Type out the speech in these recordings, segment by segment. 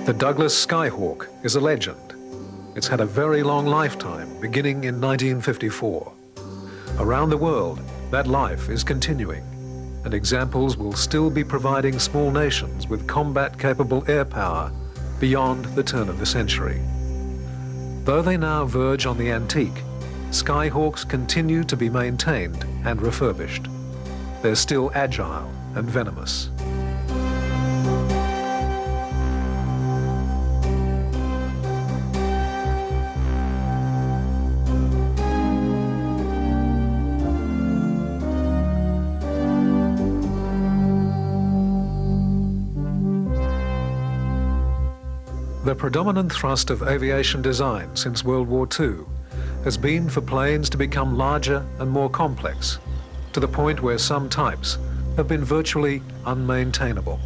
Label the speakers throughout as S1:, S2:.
S1: The Douglas Skyhawk is a legend. It's had a very long lifetime, beginning in 1954. Around the world, that life is continuing, and examples will still be providing small nations with combat-capable air power beyond the turn of the century. Though they now verge on the antique, Skyhawks continue to be maintained and refurbished. They're still agile and venomous. The predominant thrust of aviation design since World War II has been for planes to become larger and more complex, to the point where some types have been virtually unmaintainable.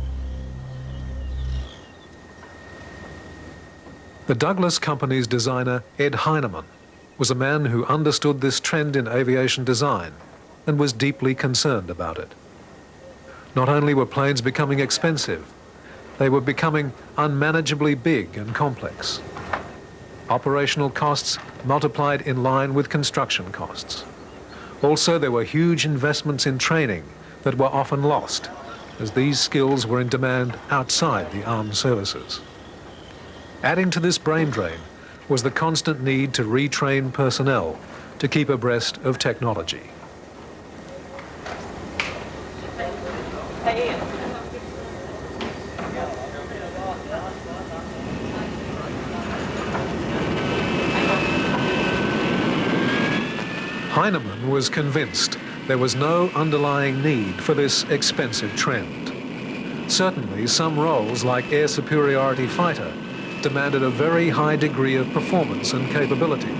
S1: The Douglas Company's designer, Ed Heinemann, was a man who understood this trend in aviation design and was deeply concerned about it. Not only were planes becoming expensive, they were becoming unmanageably big and complex. Operational costs multiplied in line with construction costs. Also, there were huge investments in training that were often lost, as these skills were in demand outside the armed services. Adding to this brain drain was the constant need to retrain personnel to keep abreast of technology. Heinemann was convinced there was no underlying need for this expensive trend. Certainly, some roles, like air superiority fighter, demanded a very high degree of performance and capability.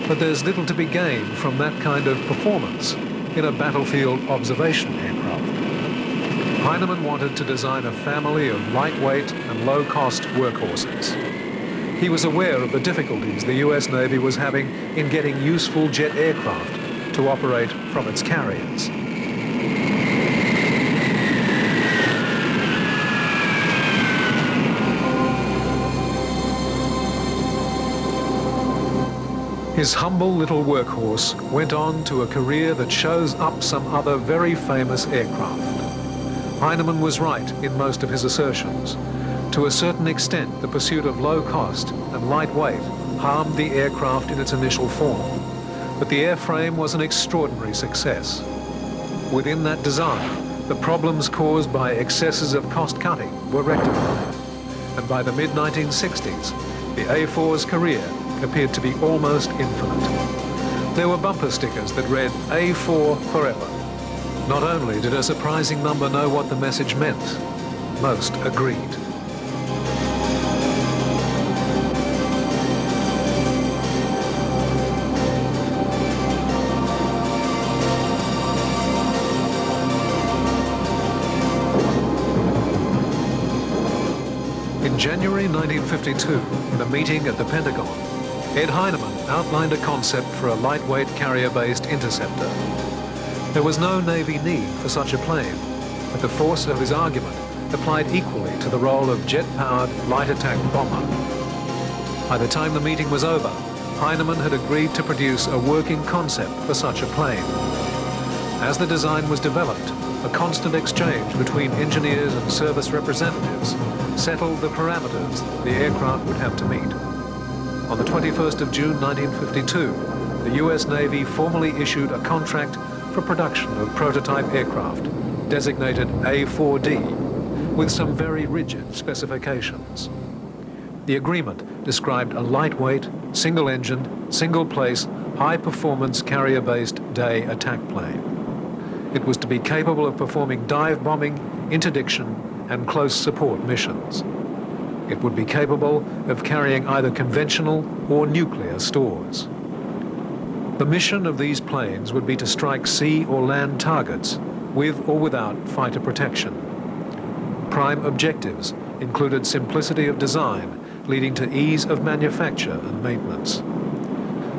S1: But there's little to be gained from that kind of performance in a battlefield observation aircraft. Heinemann wanted to design a family of lightweight and low-cost workhorses. He was aware of the difficulties the US Navy was having in getting useful jet aircraft to operate from its carriers. His humble little workhorse went on to a career that shows up some other very famous aircraft. Heinemann was right in most of his assertions. To a certain extent, the pursuit of low cost and lightweight harmed the aircraft in its initial form, but the airframe was an extraordinary success. Within that design, the problems caused by excesses of cost-cutting were rectified, and by the mid-1960s, the A-4's career appeared to be almost infinite. There were bumper stickers that read, "A-4 forever." Not only did a surprising number know what the message meant, most agreed. In January 1952, in a meeting at the Pentagon, Ed Heinemann outlined a concept for a lightweight carrier-based interceptor. There was no Navy need for such a plane, but the force of his argument applied equally to the role of jet-powered light attack bomber. By the time the meeting was over, Heinemann had agreed to produce a working concept for such a plane. As the design was developed, a constant exchange between engineers and service representatives settled the parameters the aircraft would have to meet. On the 21st of June 1952, the US Navy formally issued a contract for production of prototype aircraft, designated A-4D, with some very rigid specifications. The agreement described a lightweight, single-engined, single-place, high-performance carrier-based day attack plane. It was to be capable of performing dive bombing, interdiction, and close support missions. It would be capable of carrying either conventional or nuclear stores. The mission of these planes would be to strike sea or land targets with or without fighter protection. Prime objectives included simplicity of design, leading to ease of manufacture and maintenance.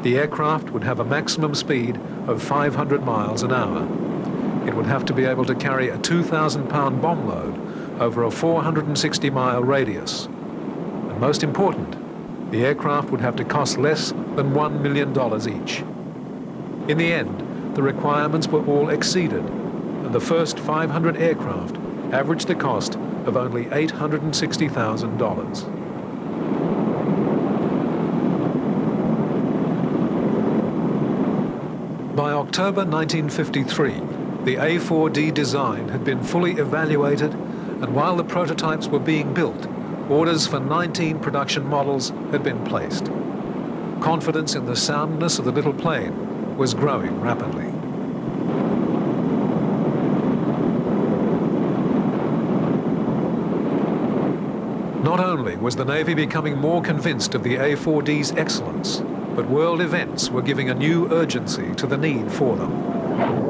S1: The aircraft would have a maximum speed of 500 miles an hour. It would have to be able to carry a 2,000-pound bomb load over a 460-mile radius, And most important, the aircraft would have to cost less than $1 million each. In the end, the requirements were all exceeded, and the first 500 aircraft averaged a cost of only $860,000. By October 1953, the A-4D design had been fully evaluated, and while the prototypes were being built, orders for 19 production models had been placed. Confidence in the soundness of the little plane was growing rapidly. Not only was the Navy becoming more convinced of the A-4D's excellence, but world events were giving a new urgency to the need for them.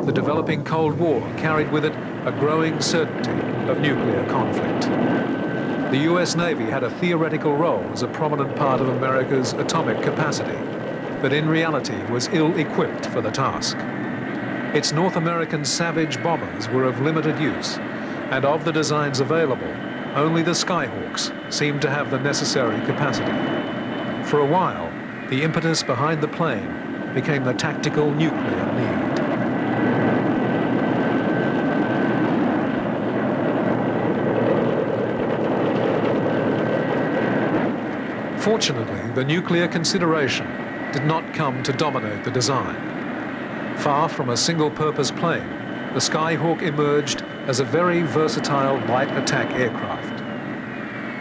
S1: The developing Cold War carried with it a growing certainty of nuclear conflict. The US Navy had a theoretical role as a prominent part of America's atomic capacity, but in reality was ill-equipped for the task. Its North American Savage bombers were of limited use, and of the designs available, only the Skyhawks seemed to have the necessary capacity. For a while, the impetus behind the plane became the tactical nuclear need. Fortunately, the nuclear consideration did not come to dominate the design. Far from a single-purpose plane, the Skyhawk emerged as a very versatile light attack aircraft.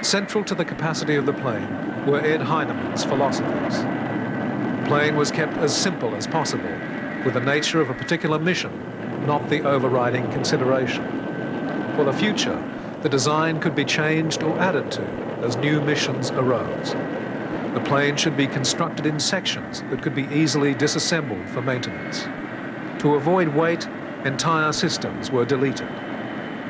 S1: Central to the capacity of the plane were Ed Heinemann's philosophies. The plane was kept as simple as possible, with the nature of a particular mission, not the overriding consideration. For the future, the design could be changed or added to as new missions arose. The plane should be constructed in sections that could be easily disassembled for maintenance. To avoid weight, entire systems were deleted.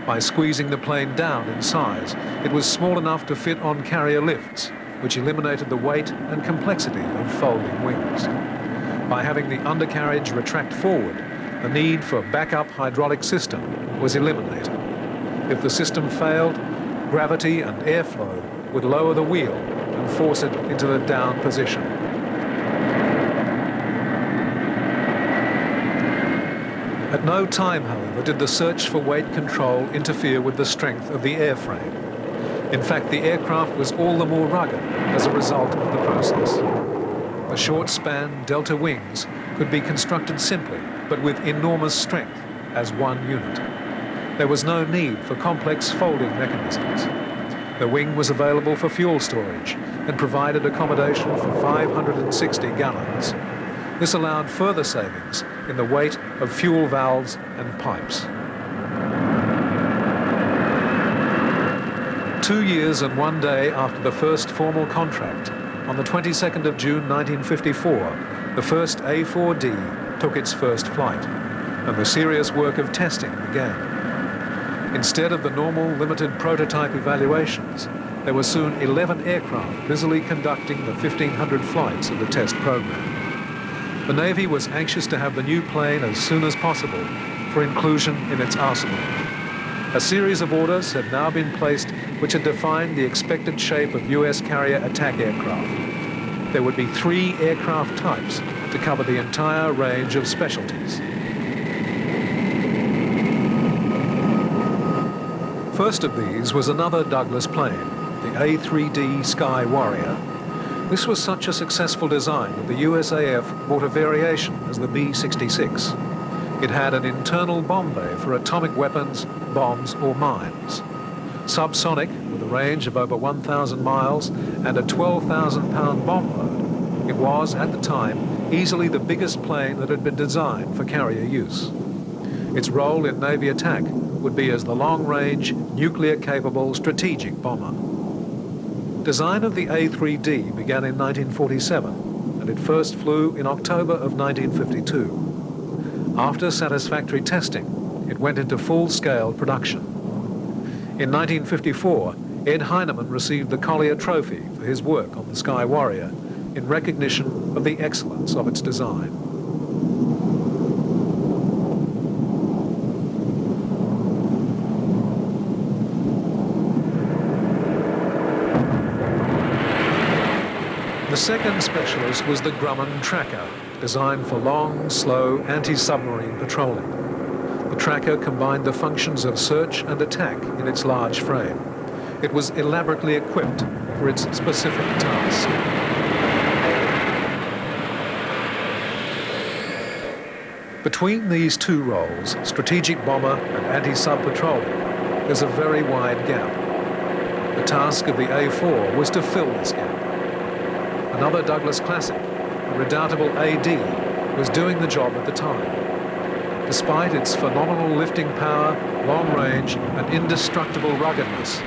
S1: By squeezing the plane down in size, it was small enough to fit on carrier lifts, which eliminated the weight and complexity of folding wings. By having the undercarriage retract forward, the need for a backup hydraulic system was eliminated. If the system failed, gravity and airflow would lower the wheel and force it into the down position. At no time, however, did the search for weight control interfere with the strength of the airframe. In fact, the aircraft was all the more rugged as a result of the process. The short-span delta wings could be constructed simply, but with enormous strength as one unit. There was no need for complex folding mechanisms. The wing was available for fuel storage and provided accommodation for 560 gallons. This allowed further savings in the weight of fuel valves and pipes. 2 years and 1 day after the first formal contract, on the 22nd of June 1954, the first A-4D took its first flight, and the serious work of testing began. Instead of the normal limited prototype evaluations, there were soon 11 aircraft busily conducting the 1,500 flights of the test program. The Navy was anxious to have the new plane as soon as possible for inclusion in its arsenal. A series of orders had now been placed which had defined the expected shape of US carrier attack aircraft. There would be 3 aircraft types to cover the entire range of specialties. First of these was another Douglas plane, the A-3D Sky Warrior. This was such a successful design that the USAF bought a variation as the B-66. It had an internal bomb bay for atomic weapons, bombs or mines. Subsonic, with a range of over 1,000 miles and a 12,000-pound bomb load, it was, at the time, easily the biggest plane that had been designed for carrier use. Its role in Navy attack would be as the long-range, nuclear-capable strategic bomber. Design of the A-3D began in 1947, and it first flew in October of 1952. After satisfactory testing, it went into full-scale production. In 1954, Ed Heinemann received the Collier Trophy for his work on the Sky Warrior in recognition of the excellence of its design. The second specialist was the Grumman Tracker, designed for long, slow, anti-submarine patrolling. The Tracker combined the functions of search and attack in its large frame. It was elaborately equipped for its specific task. Between these two roles, strategic bomber and anti-sub patrolling, there's a very wide gap. The task of the A-4 was to fill this gap. Another Douglas classic, the redoubtable AD, was doing the job at the time. Despite its phenomenal lifting power, long range, and indestructible ruggedness,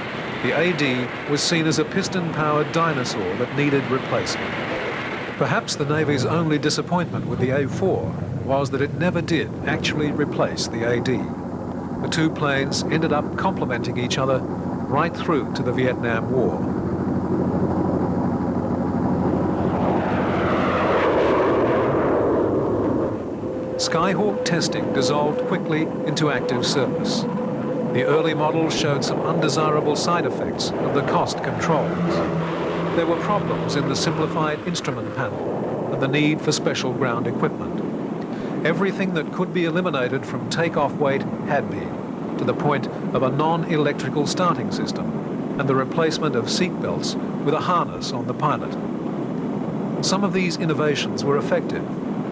S1: the AD was seen as a piston-powered dinosaur that needed replacing. Perhaps the Navy's only disappointment with the A-4 was that it never did actually replace the AD. The two planes ended up complementing each other right through to the Vietnam War. Skyhawk testing dissolved quickly into active service. The early models showed some undesirable side effects of the cost controls. There were problems in the simplified instrument panel and the need for special ground equipment. Everything that could be eliminated from takeoff weight had been, to the point of a non-electrical starting system and the replacement of seat belts with a harness on the pilot. Some of these innovations were effective,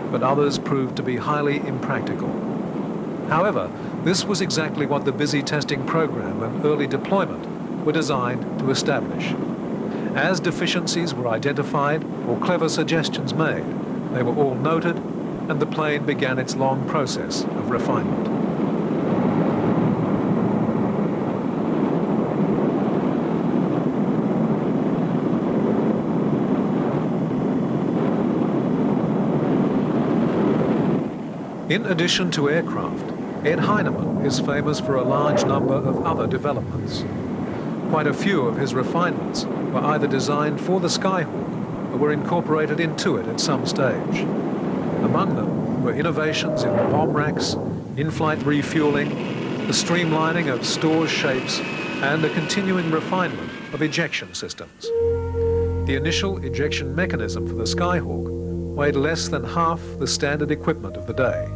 S1: but others proved to be highly impractical. However, this was exactly what the busy testing program and early deployment were designed to establish. As deficiencies were identified or clever suggestions made, they were all noted, and the plane began its long process of refinement. In addition to aircraft, Ed Heinemann is famous for a large number of other developments. Quite a few of his refinements were either designed for the Skyhawk or were incorporated into it at some stage. Among them were innovations in bomb racks, in-flight refueling, the streamlining of stores shapes, and a continuing refinement of ejection systems. The initial ejection mechanism for the Skyhawk weighed less than half the standard equipment of the day.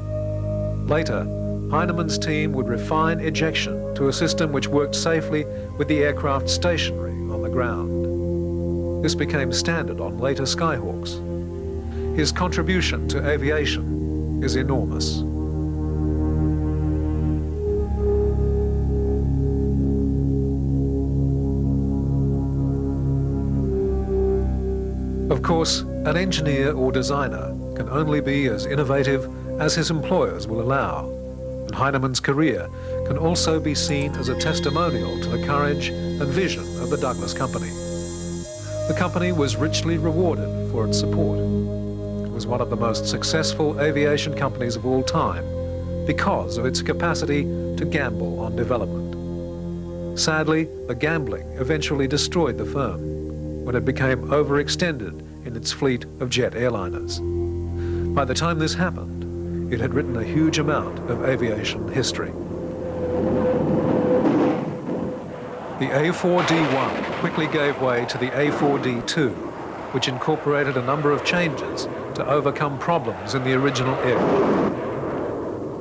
S1: Later, Heinemann's team would refine ejection to a system which worked safely with the aircraft stationary on the ground. This became standard on later Skyhawks. His contribution to aviation is enormous. Of course, an engineer or designer can only be as innovative as his employers will allow, and Heinemann's career can also be seen as a testimonial to the courage and vision of the Douglas Company. The company was richly rewarded for its support. It was one of the most successful aviation companies of all time because of its capacity to gamble on development. Sadly, the gambling eventually destroyed the firm when it became overextended in its fleet of jet airliners. By the time this happened, it had written a huge amount of aviation history. The A4D1 quickly gave way to the A4D2, which incorporated a number of changes to overcome problems in the original aircraft.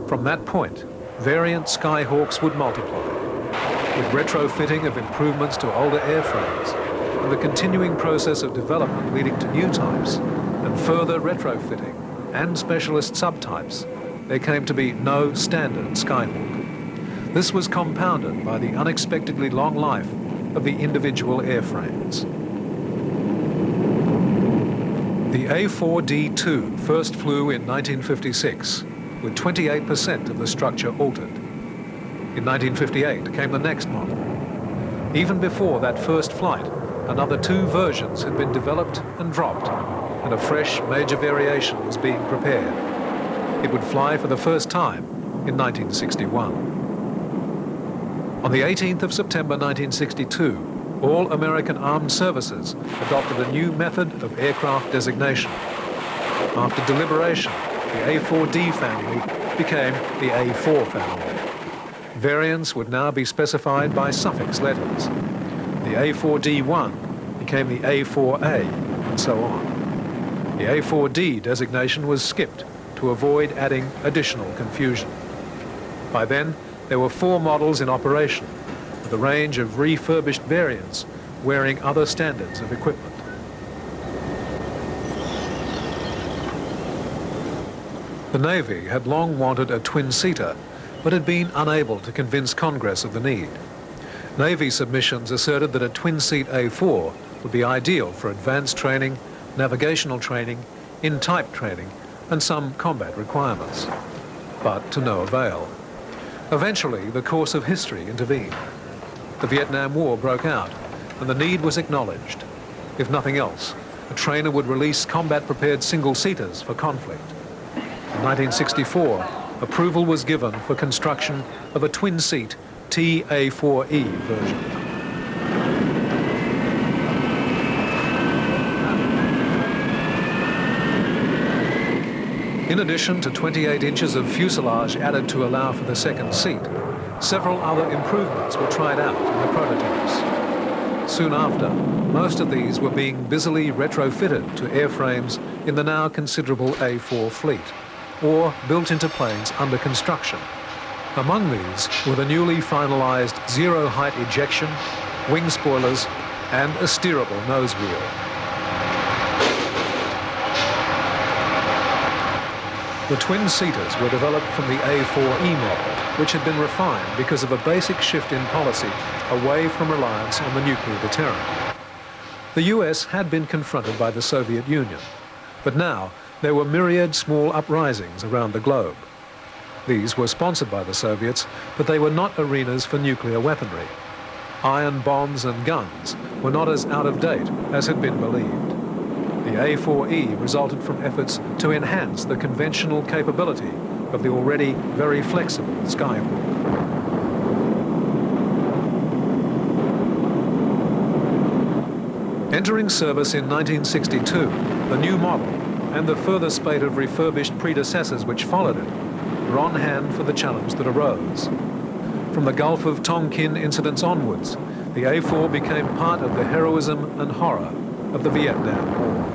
S1: From that point, variant Skyhawks would multiply, with retrofitting of improvements to older airframes, and the continuing process of development leading to new types, and further retrofitting and specialist subtypes, there came to be no standard Skyhawk. This was compounded by the unexpectedly long life of the individual airframes. The A4D2 first flew in 1956, with 28% of the structure altered. In 1958 came the next model. Even before that first flight, another 2 versions had been developed and dropped, and a fresh major variation was being prepared. It would fly for the first time in 1961. On the 18th of September 1962, all American armed services adopted a new method of aircraft designation. After deliberation, the A4D family became the A4 family. Variants would now be specified by suffix letters. The A4D1 became the A4A, and so on. The A4D designation was skipped to avoid adding additional confusion. By then, there were 4 models in operation, with a range of refurbished variants wearing other standards of equipment. The Navy had long wanted a twin-seater, but had been unable to convince Congress of the need. Navy submissions asserted that a twin-seat A4 would be ideal for advanced training, navigational training, in-type training, and some combat requirements, but to no avail. Eventually, the course of history intervened. The Vietnam War broke out, and the need was acknowledged. If nothing else, a trainer would release combat-prepared single-seaters for conflict. In 1964, approval was given for construction of a twin-seat TA4E version. In addition to 28 inches of fuselage added to allow for the second seat, several other improvements were tried out in the prototypes. Soon after, most of these were being busily retrofitted to airframes in the now considerable A4 fleet, or built into planes under construction. Among these were the newly finalized zero-height ejection, wing spoilers, and a steerable nose wheel. The twin-seaters were developed from the A4E model, which had been refined because of a basic shift in policy away from reliance on the nuclear deterrent. The US had been confronted by the Soviet Union, but now there were myriad small uprisings around the globe. These were sponsored by the Soviets, but they were not arenas for nuclear weaponry. Iron bombs and guns were not as out of date as had been believed. The A4E resulted from efforts to enhance the conventional capability of the already very flexible Skyhawk. Entering service in 1962, the new model and the further spate of refurbished predecessors which followed it were on hand for the challenge that arose. From the Gulf of Tonkin incidents onwards, the A4 became part of the heroism and horror of the Vietnam War.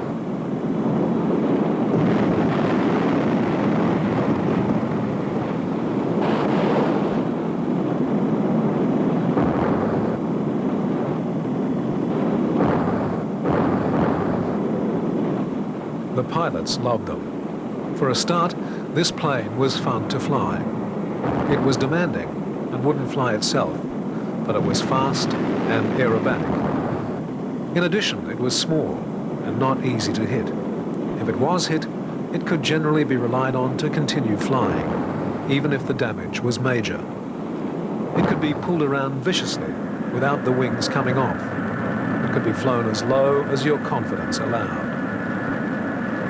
S1: The pilots loved them. For a start, this plane was fun to fly. It was demanding and wouldn't fly itself, but it was fast and aerobatic. In addition, it was small and not easy to hit. If it was hit, it could generally be relied on to continue flying, even if the damage was major. It could be pulled around viciously without the wings coming off. It could be flown as low as your confidence allowed.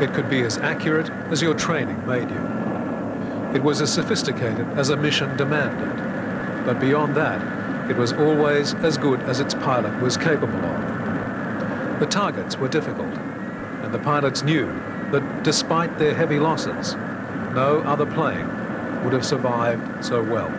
S1: It could be as accurate as your training made you. It was as sophisticated as a mission demanded, but beyond that, it was always as good as its pilot was capable of. The targets were difficult, and the pilots knew that despite their heavy losses, no other plane would have survived so well.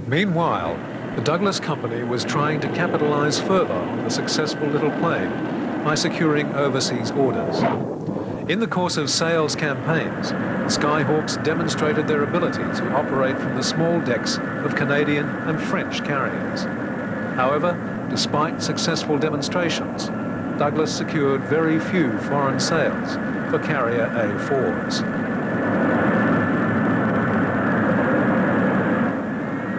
S1: Meanwhile, the Douglas Company was trying to capitalize further on the successful little plane by securing overseas orders. In the course of sales campaigns, Skyhawks demonstrated their ability to operate from the small decks of Canadian and French carriers. However, despite successful demonstrations, Douglas secured very few foreign sales for carrier A-4s.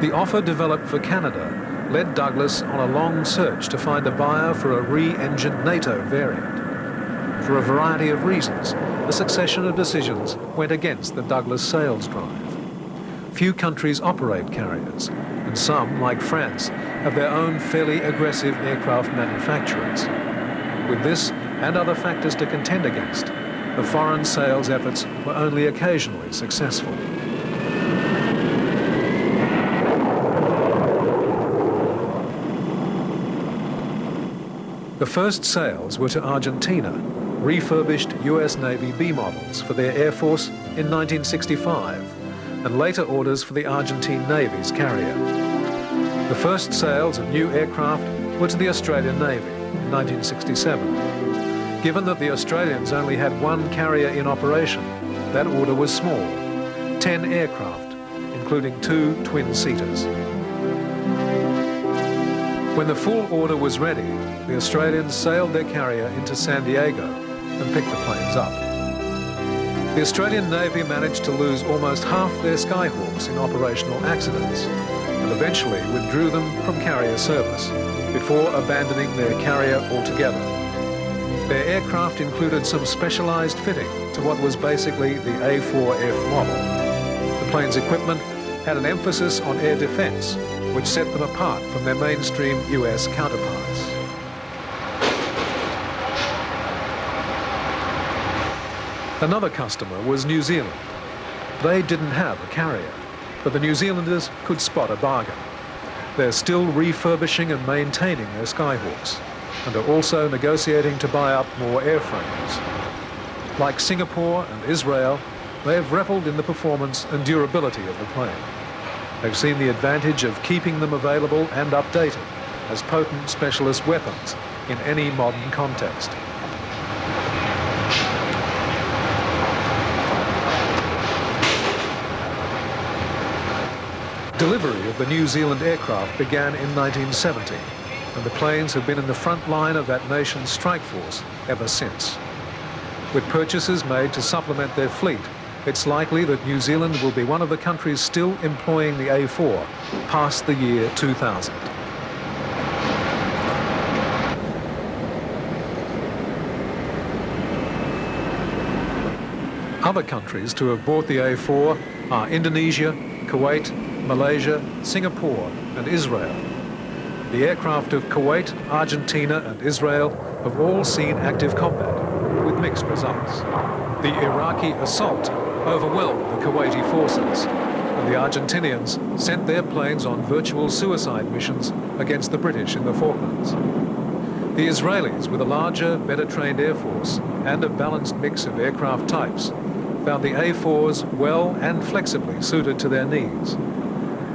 S1: The offer developed for Canada led Douglas on a long search to find a buyer for a re-engined NATO variant. For a variety of reasons, a succession of decisions went against the Douglas sales drive. Few countries operate carriers, and some, like France, have their own fairly aggressive aircraft manufacturers. With this and other factors to contend against, the foreign sales efforts were only occasionally successful. The first sales were to Argentina, refurbished US Navy B models for their Air Force in 1965, and later orders for the Argentine Navy's carrier. The first sales of new aircraft were to the Australian Navy in 1967. Given that the Australians only had one carrier in operation, that order was small, 10 aircraft, including 2 twin-seaters. When the full order was ready, the Australians sailed their carrier into San Diego and picked the planes up. The Australian Navy managed to lose almost half their Skyhawks in operational accidents and eventually withdrew them from carrier service before abandoning their carrier altogether. Their aircraft included some specialized fitting to what was basically the A-4F model. The plane's equipment had an emphasis on air defense, which set them apart from their mainstream US counterparts. Another customer was New Zealand. They didn't have a carrier, but the New Zealanders could spot a bargain. They're still refurbishing and maintaining their Skyhawks, and are also negotiating to buy up more airframes. Like Singapore and Israel, they have revelled in the performance and durability of the plane. They've seen the advantage of keeping them available and updated as potent specialist weapons in any modern context. Delivery of the New Zealand aircraft began in 1970, and the planes have been in the front line of that nation's strike force ever since. With purchases made to supplement their fleet, it's likely that New Zealand will be one of the countries still employing the A-4 past the year 2000. Other countries to have bought the A-4 are Indonesia, Kuwait, Malaysia, Singapore and Israel. The aircraft of Kuwait, Argentina and Israel have all seen active combat, with mixed results. The Iraqi assault overwhelmed the Kuwaiti forces, and the Argentinians sent their planes on virtual suicide missions against the British in the Falklands. The Israelis, with a larger, better-trained air force and a balanced mix of aircraft types, found the A-4s well and flexibly suited to their needs.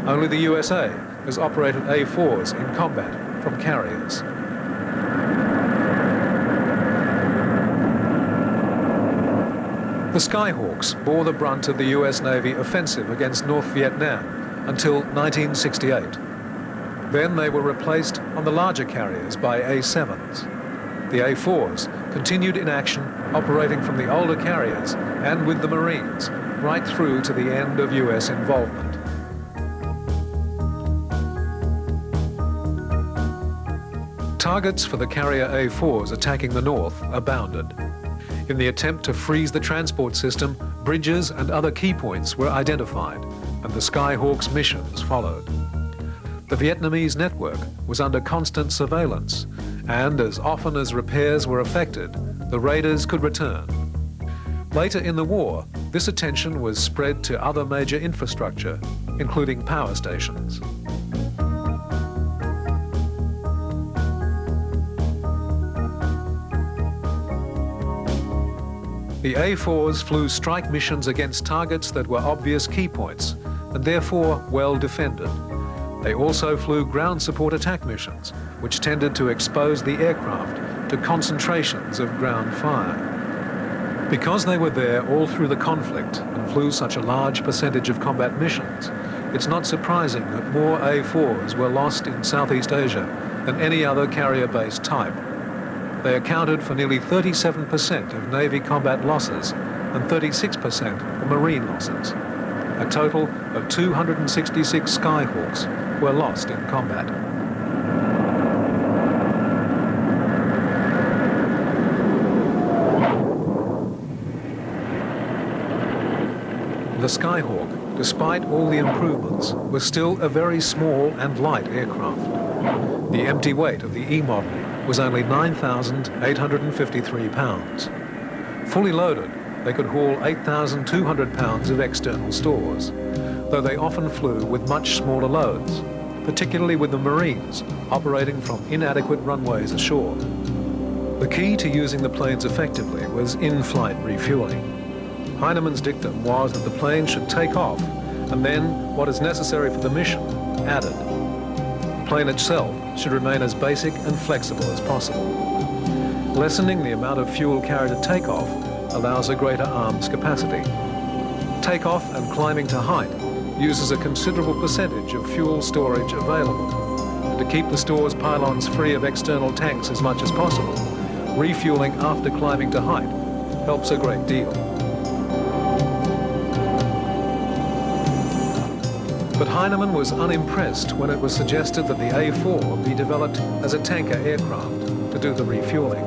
S1: Only the USA has operated A-4s in combat from carriers. The Skyhawks bore the brunt of the US Navy offensive against North Vietnam until 1968. Then they were replaced on the larger carriers by A-7s. The A-4s continued in action, operating from the older carriers and with the Marines, right through to the end of US involvement. Targets for the carrier A-4s attacking the north abounded. In the attempt to freeze the transport system, bridges and other key points were identified, and the Skyhawks' missions followed. The Vietnamese network was under constant surveillance, and as often as repairs were affected, the raiders could return. Later in the war, this attention was spread to other major infrastructure, including power stations. The A-4s flew strike missions against targets that were obvious key points and therefore well defended. They also flew ground support attack missions, which tended to expose the aircraft to concentrations of ground fire. Because they were there all through the conflict and flew such a large percentage of combat missions, it's not surprising that more A-4s were lost in Southeast Asia than any other carrier-based type. They accounted for nearly 37% of Navy combat losses and 36% of Marine losses. A total of 266 Skyhawks were lost in combat. The Skyhawk, despite all the improvements, was still a very small and light aircraft. The empty weight of the E model was only 9,853 pounds. Fully loaded, they could haul 8,200 pounds of external stores, though they often flew with much smaller loads, particularly with the Marines operating from inadequate runways ashore. The key to using the planes effectively was in-flight refueling. Heinemann's dictum was that the plane should take off and then what is necessary for the mission added. The plane itself should remain as basic and flexible as possible. Lessening the amount of fuel carried at takeoff allows a greater arms capacity. Takeoff and climbing to height uses a considerable percentage of fuel storage available. And to keep the store's pylons free of external tanks as much as possible, refueling after climbing to height helps a great deal. But Heinemann was unimpressed when it was suggested that the A-4 be developed as a tanker aircraft to do the refueling.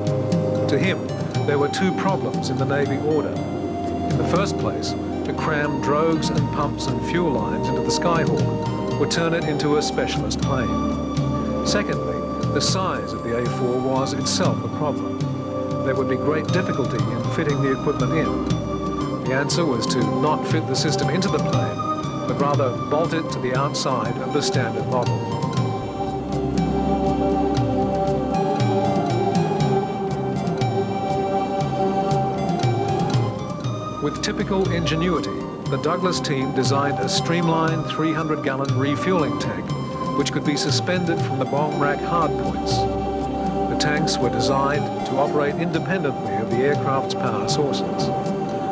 S1: To him, there were two problems in the Navy order. In the first place, to cram drogues and pumps and fuel lines into the Skyhawk would turn it into a specialist plane. Secondly, the size of the A-4 was itself a problem. There would be great difficulty in fitting the equipment in. The answer was to not fit the system into the plane, but rather bolt it to the outside of the standard model. With typical ingenuity, the Douglas team designed a streamlined 300-gallon refueling tank, which could be suspended from the bomb rack hardpoints. The tanks were designed to operate independently of the aircraft's power sources.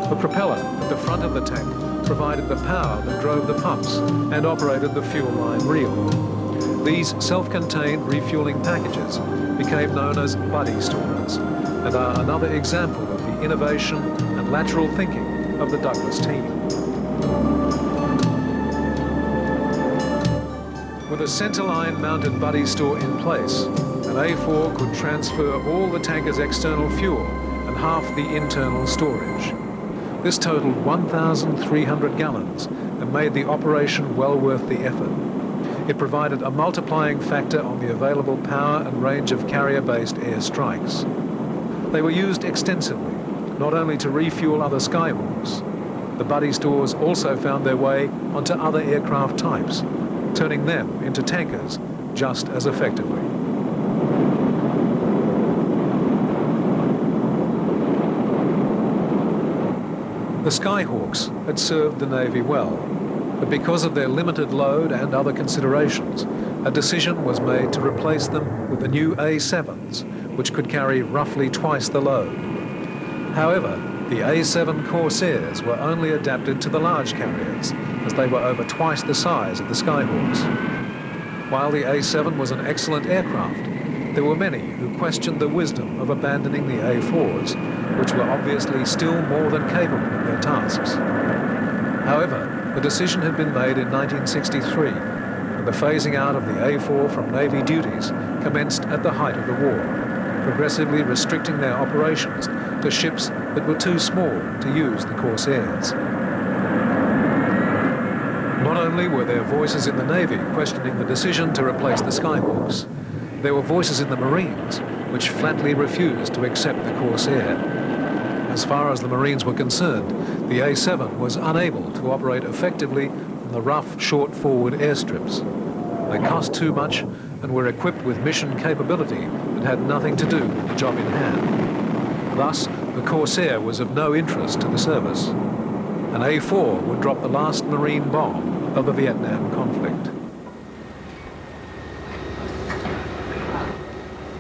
S1: The propeller at the front of the tank provided the power that drove the pumps and operated the fuel line reel. These self-contained refueling packages became known as buddy stores and are another example of the innovation and lateral thinking of the Douglas team. With a centerline mounted buddy store in place, an A-4 could transfer all the tanker's external fuel and half the internal storage. This totaled 1,300 gallons and made the operation well worth the effort. It provided a multiplying factor on the available power and range of carrier-based air strikes. They were used extensively, not only to refuel other Skyhawks. The buddy stores also found their way onto other aircraft types, turning them into tankers just as effectively. The Skyhawks had served the Navy well, but because of their limited load and other considerations, a decision was made to replace them with the new A-7s, which could carry roughly twice the load. However, the A-7 Corsairs were only adapted to the large carriers, as they were over twice the size of the Skyhawks. While the A-7 was an excellent aircraft, there were many who questioned the wisdom of abandoning the A-4s, which were obviously still more than capable of their tasks. However, the decision had been made in 1963, and the phasing out of the A-4 from Navy duties commenced at the height of the war, progressively restricting their operations to ships that were too small to use the Corsairs. Not only were there voices in the Navy questioning the decision to replace the Skyhawks, there were voices in the Marines which flatly refused to accept the Corsair. As far as the Marines were concerned, the A-7 was unable to operate effectively on the rough, short-forward airstrips. They cost too much and were equipped with mission capability that had nothing to do with the job in hand. Thus, the Corsair was of no interest to the service. An A-4 would drop the last Marine bomb of the Vietnam conflict.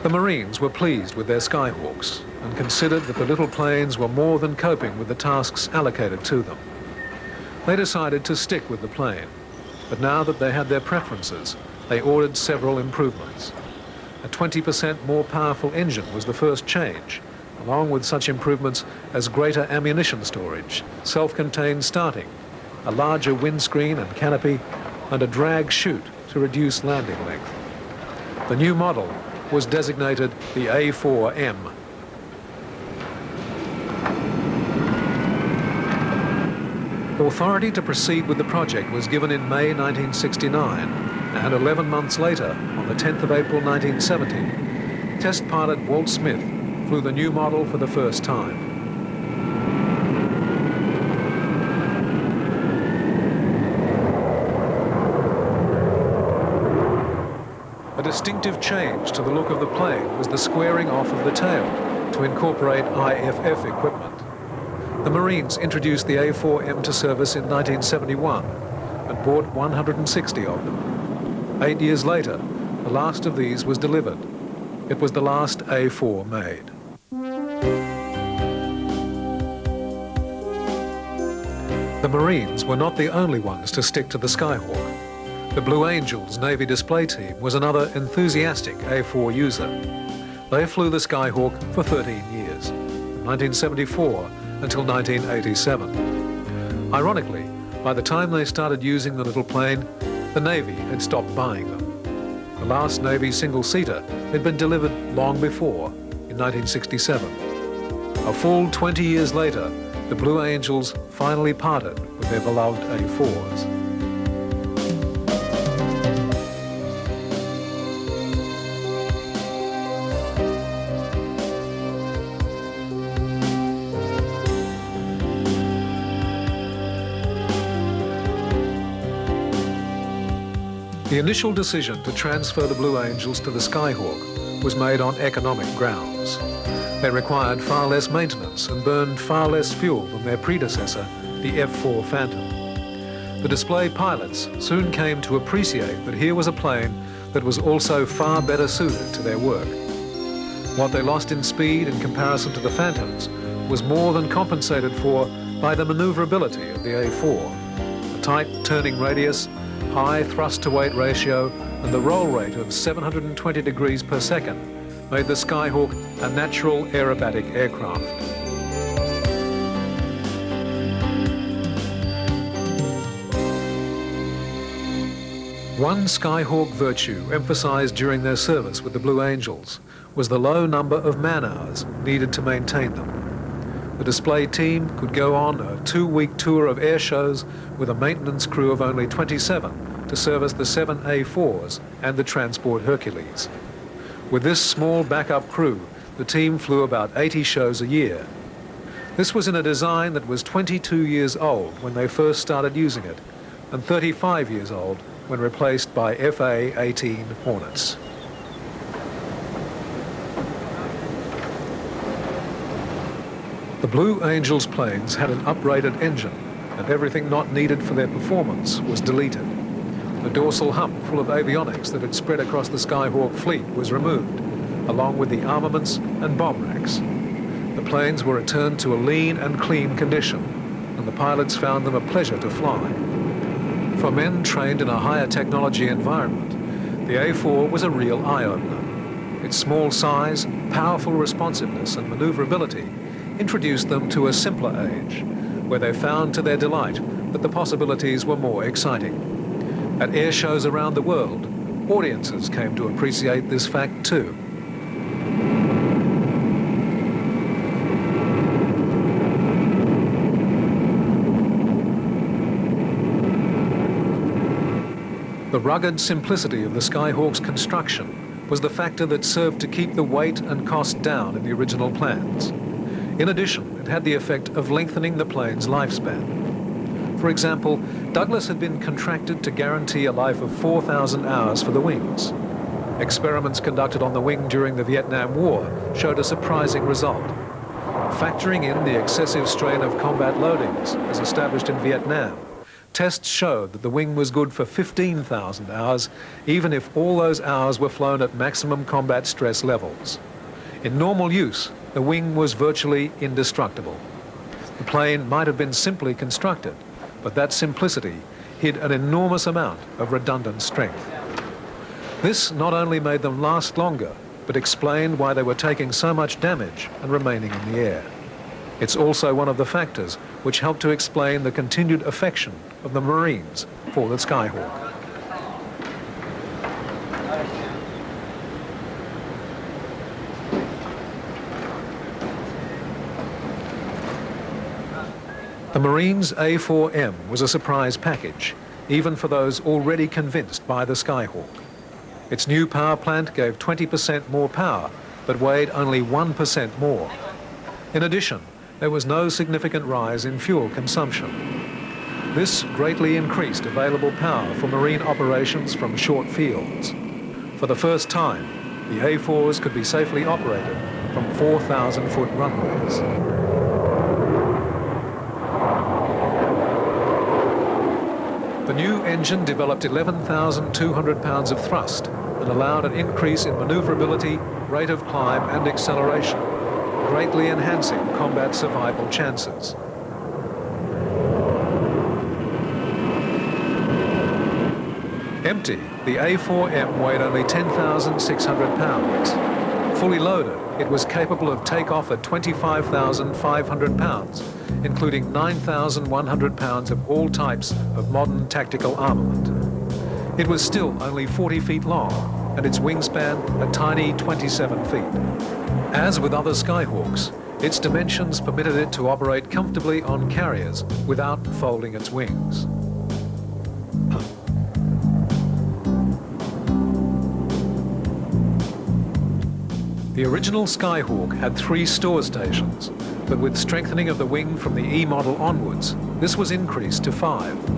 S1: The Marines were pleased with their Skyhawks and considered that the little planes were more than coping with the tasks allocated to them. They decided to stick with the plane, but now that they had their preferences, they ordered several improvements. A 20% more powerful engine was the first change, along with such improvements as greater ammunition storage, self-contained starting, a larger windscreen and canopy, and a drag chute to reduce landing length. The new model was designated the A-4M. Authority to proceed with the project was given in May 1969, and 11 months later, on the 10th of April 1970, test pilot Walt Smith flew the new model for the first time. A distinctive change to the look of the plane was the squaring off of the tail to incorporate IFF equipment. The Marines introduced the A-4M to service in 1971 and bought 160 of them. 8 years later, the last of these was delivered. It was the last A-4 made. The Marines were not the only ones to stick to the Skyhawk. The Blue Angels Navy display team was another enthusiastic A-4 user. They flew the Skyhawk for 13 years, from 1974 until 1987. Ironically, by the time they started using the little plane, the Navy had stopped buying them. The last Navy single-seater had been delivered long before, in 1967. A full 20 years later, the Blue Angels finally parted with their beloved A-4s. The initial decision to transfer the Blue Angels to the Skyhawk was made on economic grounds. They required far less maintenance and burned far less fuel than their predecessor, the F-4 Phantom. The display pilots soon came to appreciate that here was a plane that was also far better suited to their work. What they lost in speed in comparison to the Phantoms was more than compensated for by the maneuverability of the A-4, a tight turning radius, high thrust-to-weight ratio, and the roll rate of 720 degrees per second made the Skyhawk a natural aerobatic aircraft. One Skyhawk virtue emphasized during their service with the Blue Angels was the low number of man-hours needed to maintain them. The display team could go on a 2-week tour of air shows with a maintenance crew of only 27 to service the 7 A-4s and the Transport Hercules. With this small backup crew, the team flew about 80 shows a year. This was in a design that was 22 years old when they first started using it, and 35 years old when replaced by FA-18 Hornets. The Blue Angels planes had an uprated engine, and everything not needed for their performance was deleted. The dorsal hump full of avionics that had spread across the Skyhawk fleet was removed, along with the armaments and bomb racks. The planes were returned to a lean and clean condition, and the pilots found them a pleasure to fly. For men trained in a higher technology environment, the A-4 was a real eye-opener. Its small size, powerful responsiveness and maneuverability introduced them to a simpler age, where they found to their delight that the possibilities were more exciting. At air shows around the world, audiences came to appreciate this fact too. The rugged simplicity of the Skyhawk's construction was the factor that served to keep the weight and cost down in the original plans. In addition, it had the effect of lengthening the plane's lifespan. For example, Douglas had been contracted to guarantee a life of 4,000 hours for the wings. Experiments conducted on the wing during the Vietnam War showed a surprising result. Factoring in the excessive strain of combat loadings as established in Vietnam, tests showed that the wing was good for 15,000 hours, even if all those hours were flown at maximum combat stress levels. In normal use, the wing was virtually indestructible. The plane might have been simply constructed, but that simplicity hid an enormous amount of redundant strength. This not only made them last longer, but explained why they were taking so much damage and remaining in the air. It's also one of the factors which helped to explain the continued affection of the Marines for the Skyhawk. The Marines' A-4M was a surprise package, even for those already convinced by the Skyhawk. Its new power plant gave 20% more power, but weighed only 1% more. In addition, there was no significant rise in fuel consumption. This greatly increased available power for marine operations from short fields. For the first time, the A-4s could be safely operated from 4,000-foot runways. The new engine developed 11,200 pounds of thrust and allowed an increase in maneuverability, rate of climb and acceleration, greatly enhancing combat survival chances. Empty, the A-4M weighed only 10,600 pounds. Fully loaded, it was capable of takeoff at 25,500 pounds, including 9,100 pounds of all types of modern tactical armament. It was still only 40 feet long, and its wingspan a tiny 27 feet. As with other Skyhawks, its dimensions permitted it to operate comfortably on carriers without folding its wings. The original Skyhawk had 3 store stations, but with strengthening of the wing from the E model onwards, this was increased to 5.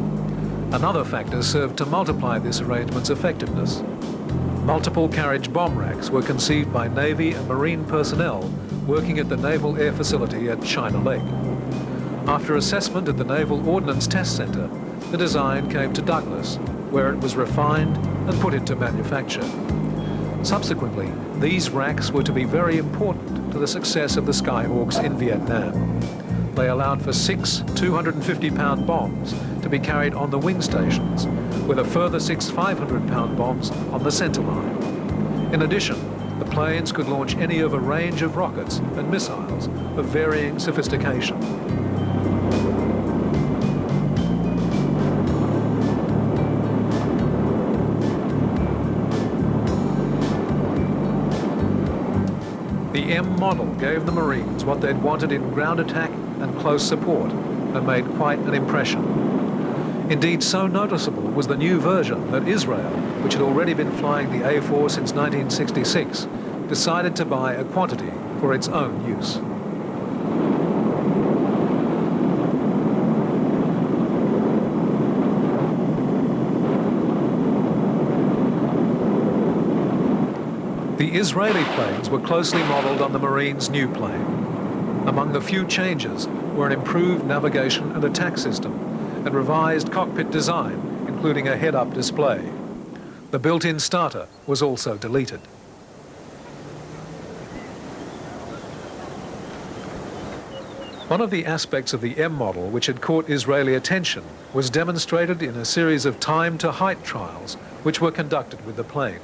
S1: Another factor served to multiply this arrangement's effectiveness. Multiple carriage bomb racks were conceived by Navy and Marine personnel working at the Naval Air Facility at China Lake. After assessment at the Naval Ordnance Test Center, the design came to Douglas, where it was refined and put into manufacture. Subsequently, these racks were to be very important to the success of the Skyhawks in Vietnam. They allowed for 6 250-pound bombs to be carried on the wing stations, with a further 6 500-pound bombs on the center line. In addition, the planes could launch any of a range of rockets and missiles of varying sophistication. The M model gave the Marines what they'd wanted in ground attack and close support, and made quite an impression. Indeed, so noticeable was the new version that Israel, which had already been flying the A-4 since 1966, decided to buy a quantity for its own use. The Israeli planes were closely modeled on the Marines' new plane. Among the few changes were an improved navigation and attack system and revised cockpit design, including a head-up display. The built-in starter was also deleted. One of the aspects of the M model which had caught Israeli attention was demonstrated in a series of time-to-height trials which were conducted with the plane.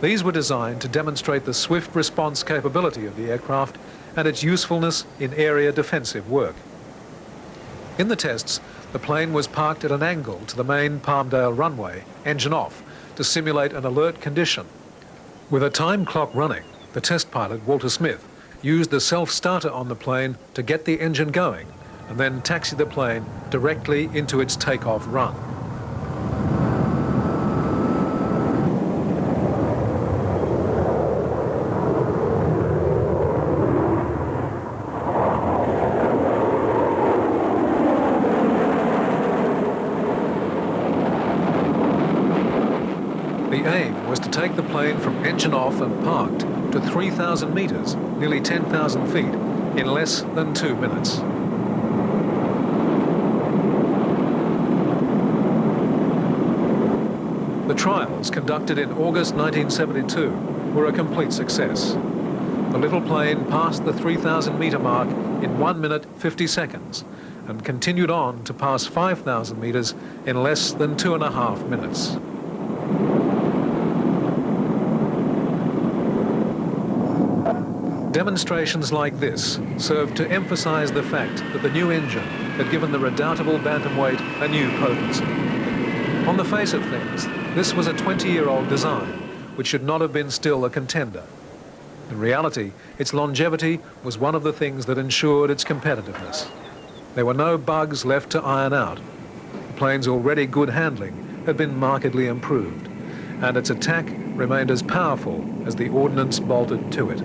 S1: These were designed to demonstrate the swift response capability of the aircraft and its usefulness in area defensive work. In the tests, the plane was parked at an angle to the main Palmdale runway, engine off, to simulate an alert condition. With a time clock running, the test pilot, Walter Smith, used the self-starter on the plane to get the engine going and then taxi the plane directly into its takeoff run. The aim was to take the plane from engine off and parked to 3,000 meters, nearly 10,000 feet, in less than 2 minutes. The trials, conducted in August 1972, were a complete success. The little plane passed the 3,000 meter mark in 1 minute 50 seconds and continued on to pass 5,000 meters in less than 2.5 minutes. Demonstrations like this served to emphasize the fact that the new engine had given the redoubtable bantamweight a new potency. On the face of things, this was a 20-year-old design, which should not have been still a contender. In reality, its longevity was one of the things that ensured its competitiveness. There were no bugs left to iron out. The plane's already good handling had been markedly improved, and its attack remained as powerful as the ordnance bolted to it.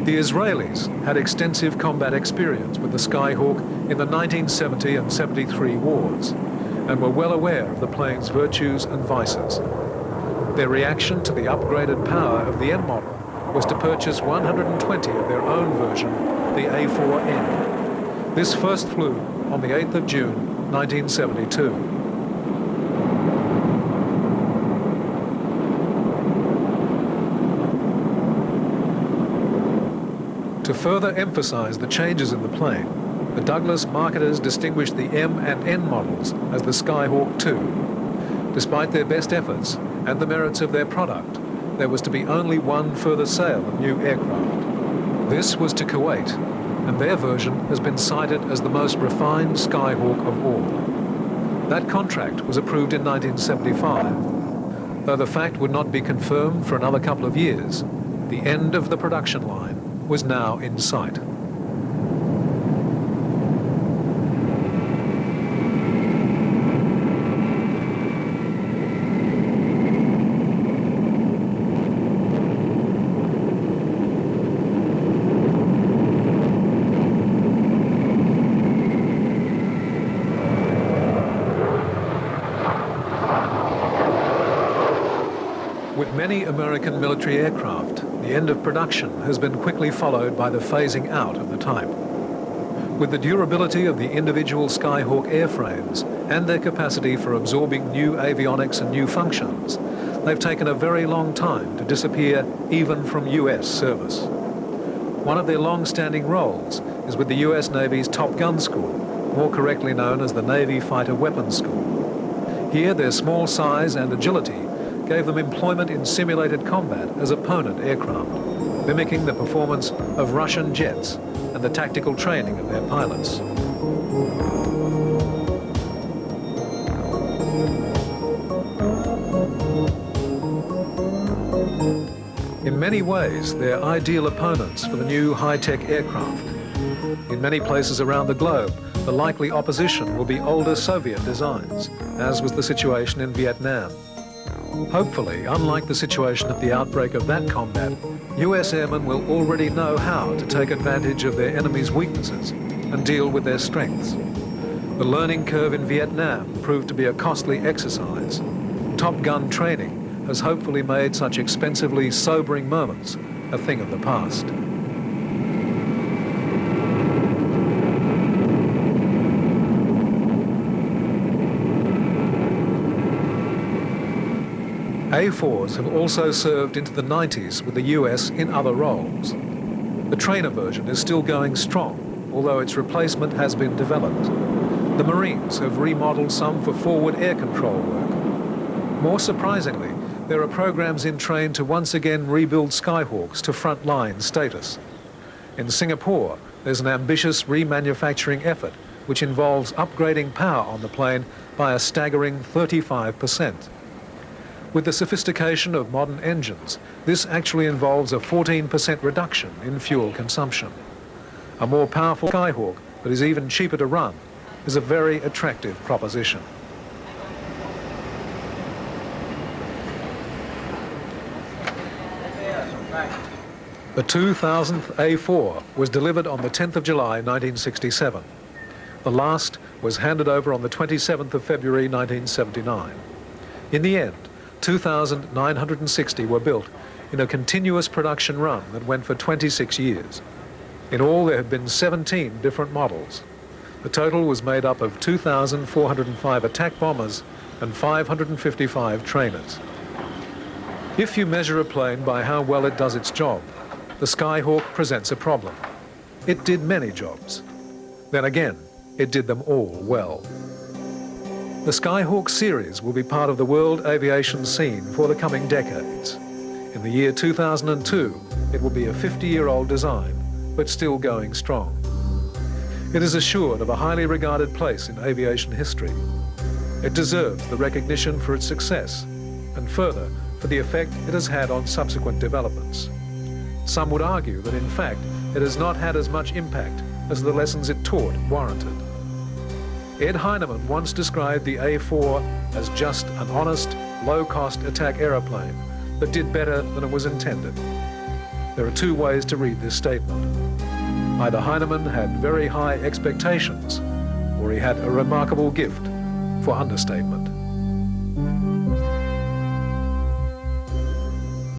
S1: The Israelis had extensive combat experience with the Skyhawk in the 1970 and 73 wars, and were well aware of the plane's virtues and vices. Their reaction to the upgraded power of the N model was to purchase 120 of their own version, the A-4N. This first flew on the 8th of June, 1972. To further emphasize the changes in the plane, the Douglas marketers distinguished the M and N models as the Skyhawk II. Despite their best efforts and the merits of their product, there was to be only one further sale of new aircraft. This was to Kuwait, and their version has been cited as the most refined Skyhawk of all. That contract was approved in 1975. Though the fact would not be confirmed for another couple of years, the end of the production line was now in sight. With many American military aircraft, the end of production has been quickly followed by the phasing out of the type. With the durability of the individual Skyhawk airframes and their capacity for absorbing new avionics and new functions, they've taken a very long time to disappear even from US service. One of their long-standing roles is with the US Navy's Top Gun School, more correctly known as the Navy Fighter Weapons School. Here, their small size and agility gave them employment in simulated combat as opponent aircraft, mimicking the performance of Russian jets and the tactical training of their pilots. In many ways, they're ideal opponents for the new high-tech aircraft. In many places around the globe, the likely opposition will be older Soviet designs, as was the situation in Vietnam. Hopefully, unlike the situation at the outbreak of that combat, US airmen will already know how to take advantage of their enemy's weaknesses and deal with their strengths. The learning curve in Vietnam proved to be a costly exercise. Top Gun training has hopefully made such expensively sobering moments a thing of the past. A-4s have also served into the 90s with the US in other roles. The trainer version is still going strong, although its replacement has been developed. The Marines have remodeled some for forward air control work. More surprisingly, there are programs in train to once again rebuild Skyhawks to front-line status. In Singapore, there's an ambitious remanufacturing effort which involves upgrading power on the plane by a staggering 35%. With the sophistication of modern engines, this actually involves a 14% reduction in fuel consumption. A more powerful Skyhawk that is even cheaper to run is a very attractive proposition. The 2000th A-4 was delivered on the 10th of July 1967. The last was handed over on the 27th of February 1979. In the end, 2,960 were built in a continuous production run that went for 26 years. In all, there have been 17 different models. The total was made up of 2,405 attack bombers and 555 trainers. If you measure a plane by how well it does its job, the Skyhawk presents a problem. It did many jobs. Then again, it did them all well. The Skyhawk series will be part of the world aviation scene for the coming decades. In the year 2002, it will be a 50-year-old design, but still going strong. It is assured of a highly regarded place in aviation history. It deserves the recognition for its success, and further, for the effect it has had on subsequent developments. Some would argue that, in fact, it has not had as much impact as the lessons it taught warranted. Ed Heinemann once described the A-4 as just an honest, low-cost attack aeroplane that did better than it was intended. There are two ways to read this statement. Either Heinemann had very high expectations, or he had a remarkable gift for understatement.